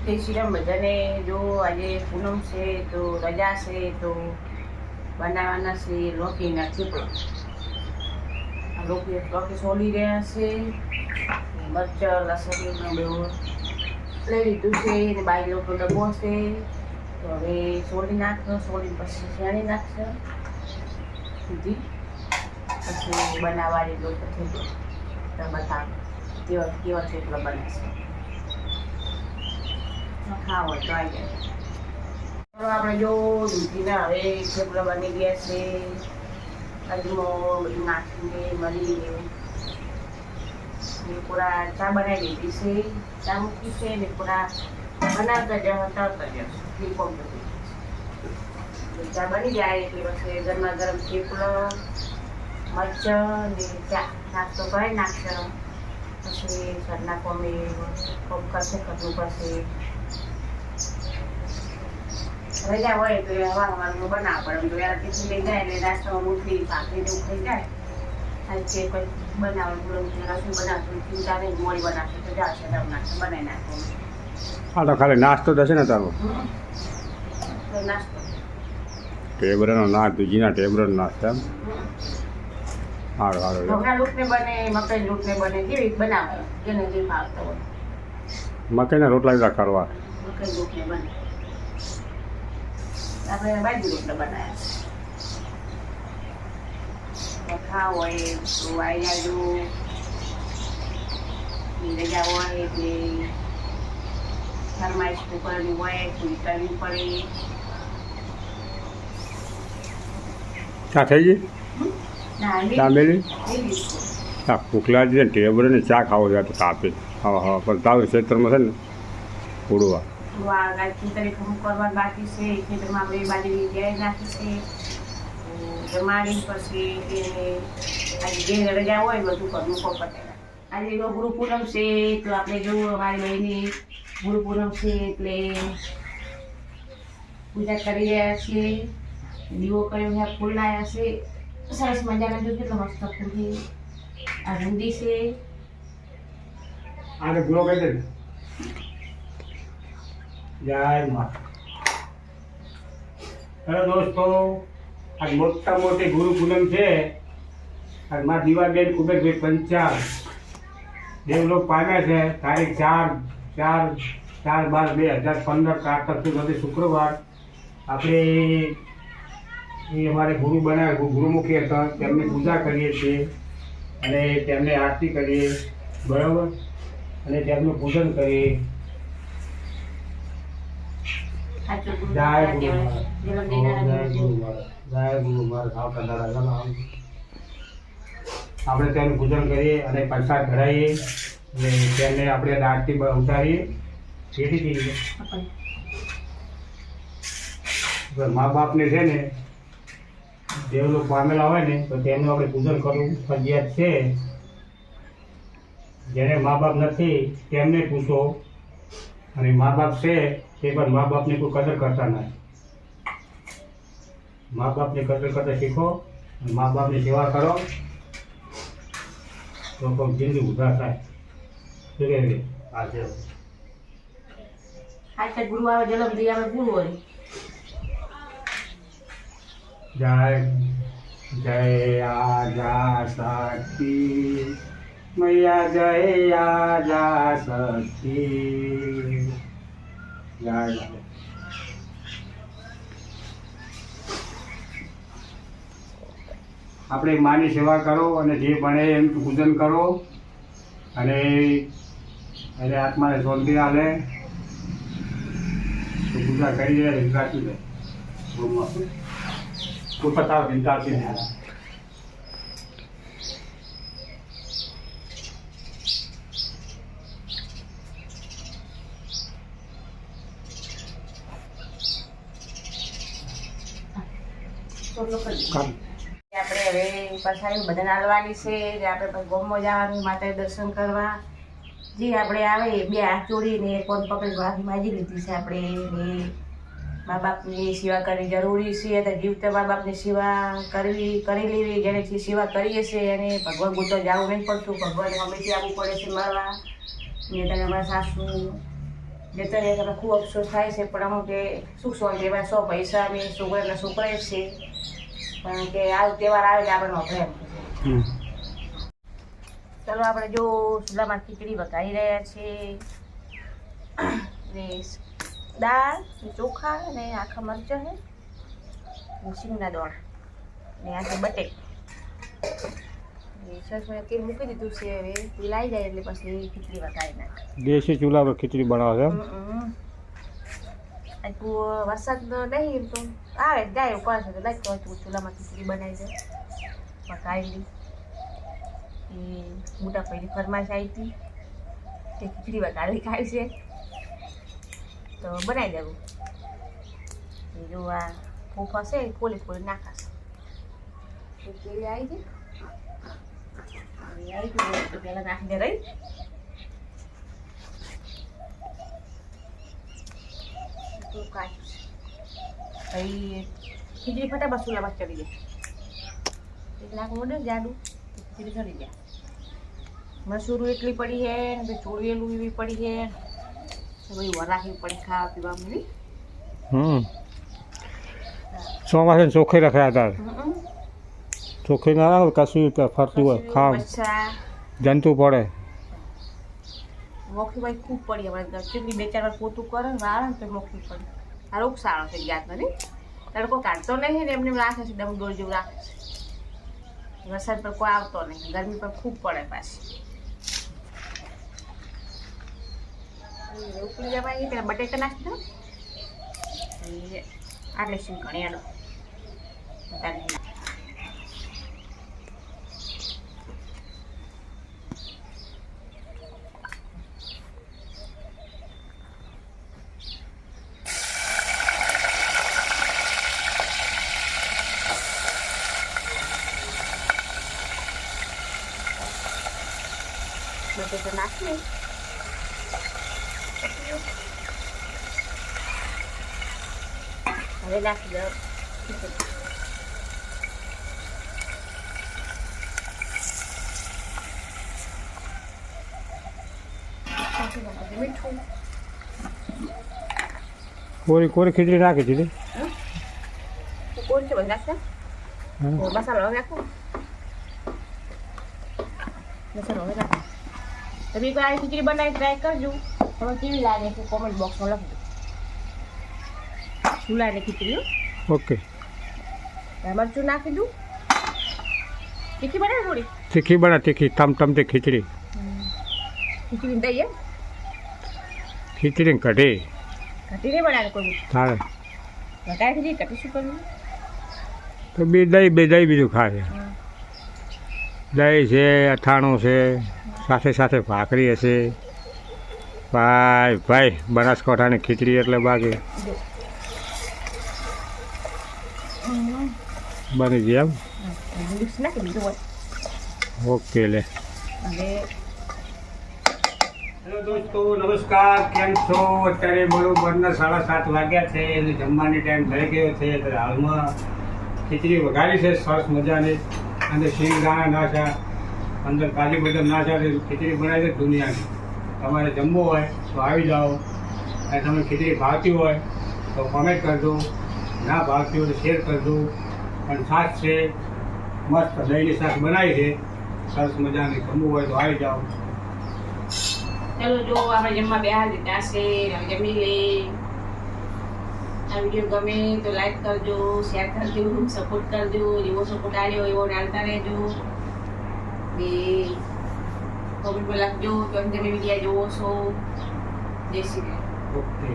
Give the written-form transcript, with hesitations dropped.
જય શ્રી રામ બધાને. જો આજે પૂનમ છે તો રજા છે તો બનાવવાના છે લોકીના ચીપડા. લોકી સોલી રહ્યા છે, મરચાં લસણ બધું લઈ લીધું છે ને બાઈ લોકો ડબ્બો છે. તો હવે સોલી નાખશો, સોલી પછી શેણી નાખશે સુધી પછી બનાવવાની લોટ થઈ ગયો બતાવ કેવા ચીપડા બનાવશે. ખાવો તો આવી જાય. આપણે જો દૂધીના હવે થેપલા બની ગયા છે. અજમો બધું નાખીને મળીને પૂરા ચા બનાવી દીધી છે. ચા મૂકી છે ને પૂરા બનાવતા જાઓ તરતા જાઓ કોમ બધી ચા બની જાય એટલે પછી ગરમા ગરમ થેપલા મરચાં ને ચા નાસ્તો કરી નાખશે. પછી ઘરના કોમે કોમ કરશે કરવું પડશે. રજા હોય તો હવાનું બનાવવા પડે. તો ટિફિન લઈ જાય એટલે નાસ્તામાં રોટલી ભાખરી જેવું થઈ જાય. અને તે કોઈ બનાવવાનું રસોઈ બનાવશું ચિંતા નહીં, મોડી બનાવશે તો જાશે નાસ્તો બનાવી નાખો. હા તો ખાલી નાસ્તો થશે ને તારો નાસ્તો ટેબરનો નાસ્તો દૂધીના ટેબરનો નાસ્તો એમ સારું સારું. ઘઉંના લોટને બને, મકાઈ લોટને બને, કેવી બનાવે જેને જે ભાવતો હોય. મકાઈના રોટલા જ કરવા મકાઈ લોટને બને. આપણે બાજુ રોટલા બનાવ્યા ખાવ હોય તો આવી જાજો. રજા હોય એટલે ફરમાઈશ કરવી હોય પૂરી કરવી પડે. ચા થઈ ગઈ ચા મેલી હા ભૂખલા છે ને ટેબર ને ચા ખાવો છે તો તાપે હા હા પણ તાવ ક્ષેત્રમાં છે ને ઉડવા ખેતરે ખમું કરવા બાકી છે. ખેતરમાં આપણે બાજરી ગયા નાખી છે જમાડી પછી આજે જે રજા હોય બધું કરવું પતે. આજે જો ગુરુ પૂનમ છે તો આપણે જો અમારી બહેની ગુરુ પૂનમ છે એટલે પૂજા કરી રહ્યા છીએ. દીવો કર્યો છે, ફૂલ લાવ્યા છે સરસ મજાના. જો કેટલો મસ્ત ફૂલ છે. આ રૂંડી છે. આને ગુલો કહી દે જય મા. હેલો દોસ્તો, આજ મોટા મોટી ગુરુ પૂનમ છે. આજ માં દીવાબેન કુબેરભાઈ પંચાલ દેવલોક પામ્યા છે. તારીખ 4/12/2015 કાર્તક સુધી શુક્રવાર. આપણે એ અમારે ગુરુ બનાવ્યા ગુરુમુખી હતા તેમની પૂજા કરીએ છીએ અને તેમને આરતી કરીએ બરાબર અને તેમનું પૂજન કરીએ. જય ગુરુ આવતા દાદા આપણે તેનું પૂજન કરીએ અને પ્રસાદ ધરાવીએ અને તેમને આપણે આરતી ઉતારીએ. જેથી મા બાપને છે ને દેવલોક પામેલા હોય ને તો તેમનું આપણે પૂજન કરવું ફરજિયાત છે. જેને મા બાપ નથી તેમને પૂછો અને મા બાપ છે તે પણ મા બાપની કોઈ કદર કરતા નથી. મા બાપની કદર કરતા શીખો અને મા બાપની સેવા કરો તો કોઈ જિંદગી ઉધાર થાય. શું કહેવી આ છે આજે ગુરુ આવે જન્મથી આપણે ગુરુ હોય. જય જય આજા શક્તિ મૈયા જય આજા શક્તિ જય. આપણે માની સેવા કરો અને જે બને એમ પૂજન કરો અને એને આત્માને શાંતિ આલે તો પૂજા કરી દે રાખી દે કોઈ પતાવ વિનતાથી નહીં. આપણે હવે પછાડી બધાને હાલવાની છે. આપણે ગોમમાં જવાનું માતાએ દર્શન કરવા. જે આપણે આવે 2 હાથ જોડીને કોણ પકડી માફી માગી લીધી છે આપણે. મા બાપની સેવા કરવી જરૂરી છે. તો જીવતા મા બાપની સેવા કરી લેવી. જેને સેવા કરીએ છીએ એને ભગવાન ગોતો જવું નહીં પડતું. ભગવાન હંમેશા આવવું પડે છે મળવા. ને તને અમારા સાસુ જતા રહ્યા તમે ખૂબ અફસોસ થાય છે પણ અમુક કે સુખ શાંતિ એમાં 100 પૈસા અમે છોકરાના છોકરા જ છે પણ કે આ તહેવાર આવે એટલે આપણે પ્રેમ ચાલો આપણે જો ચૂલામાં ખીચડી વઘારી રહ્યા છે ને દાળ ચોખા અને આખા મરચાં છે સિંગના દોણ ને આ છે બટેક સરસ મેં તેલ મૂકી દીધું છે હવે તેલ આવી જાય એટલે પછી ખીચડી વઘારી નાખ દેશી ચૂલા પર ખીચડી બનાવે છે વરસાદ નહીં એમ તો આવે જાય ઉપર છે તો લાગતો હોય તો ચૂલામાં ખીચડી બનાવી દે વઘારી લી એ મોટા પહેલી ફરમાઈશ આવી હતી તે ખીચડી વઘારી ખાય છે તો બનાવી દેવું એ જો આ ફૂફ હશે ખોલી ખોલી નાખાશે તેલ આવી જાય તો પહેલાં નાખી દે રહી પછી ખીચડી ફટાફટ ચૂલામાં ચડી જાય 1 લાખ મોડે જાડું ખીચડી ચડી જાય મસૂરું એટલી પડી છે ને ચોળિયેલું એવી પડી છે બધું વરાખી પડી ખાવા પીવા મળી ચોમાસે ચોખ્ખી રખાયા હતા ચોખ્ખી ના આવે કશું ફરતું હોય ખાવ જંતુ પડે મોખી ભાઈ ખૂબ પડી આપણે કેટલી 2-4 વાર પોતું કરે ને વાળે ને તો મોખી પડી આ રોગ સારો છે જાતનો નહીં તડકો કાઢતો નહીં ને એમને રાખે છે ડમડોળ જેવું રાખે છે વરસાદ પર કોઈ આવતો નહીં ગરમી પર ખૂબ પડે પાછી ઉકળી જવાય પેલા બટેકા નાખી દો આટલે શું ઘણી આડો બટેકા નાખી હવે નાખી દો મીઠું કોરી ખીચડી નાખી દીધી કોરી છે બધું નાખશે મસાલો હવે નાખો મસાલો હવે નાખો તમે એક વાર ખીચડી બનાવી ટ્રાય કરજો તમને કેવી લાગે છે કોમેન્ટ બોક્સમાં લખજો ચૂલાની ખીચડી ઓકે મરચું નાખી દઉં તીખી બનાવે થોડી તીખી બના તીખી તમતમતી ખીચડી ખીચડી દઈએ ખીચડી કઢી નહીં બનાવે કોઈ તારે ઘટાય ખીચડી કઢી શું કરવું તો બે દહીં બીજું ખાય દહીં છે અથાણું છે સાથે સાથે ભાખરી હશે ભાઈ બનાસકાંઠાની ખીચડી એટલે બાકી બની ગઈ એમ ઓકે લે હેલો દોસ્તો નમસ્કાર કેમ છો અત્યારે બરોબરના 7:30 વાગ્યા છે અને જમવાની ટાઈમ થઈ ગયો છે એટલે હાલમાં ખીચડી વઘારી છે સરસ મજાની અને શીંગદાણા નાખ્યા અંદર કાજુ બદામ નાખ્યા ખીચડી બનાવી છે દુનિયાની તમારે જમવું હોય તો આવી જાઓ અને તમને ખીચડી ભાવતી હોય તો કોમેન્ટ કરજો ના ભાવતી હોય તો શેર કરજો પણ છાશ છે મસ્ત દહીંની છાશ બનાવી છે સરસ મજાની જમવું હોય તો આવી જાઓ ચાલો જો આપણે જમવા બેહાર દીધા છે જમી લઈએ આ વિડીયો ગમે તો લાઈક કરજો શેર કરજો સપોર્ટ કરજો એવો સપોર્ટ આવ્યો એવો ડાલતા રહેજો ને કોમેન્ટ પર લખજો તો તમે વિડીયો જોવો છો જય શ્રી કૃષ્ણ ઓકે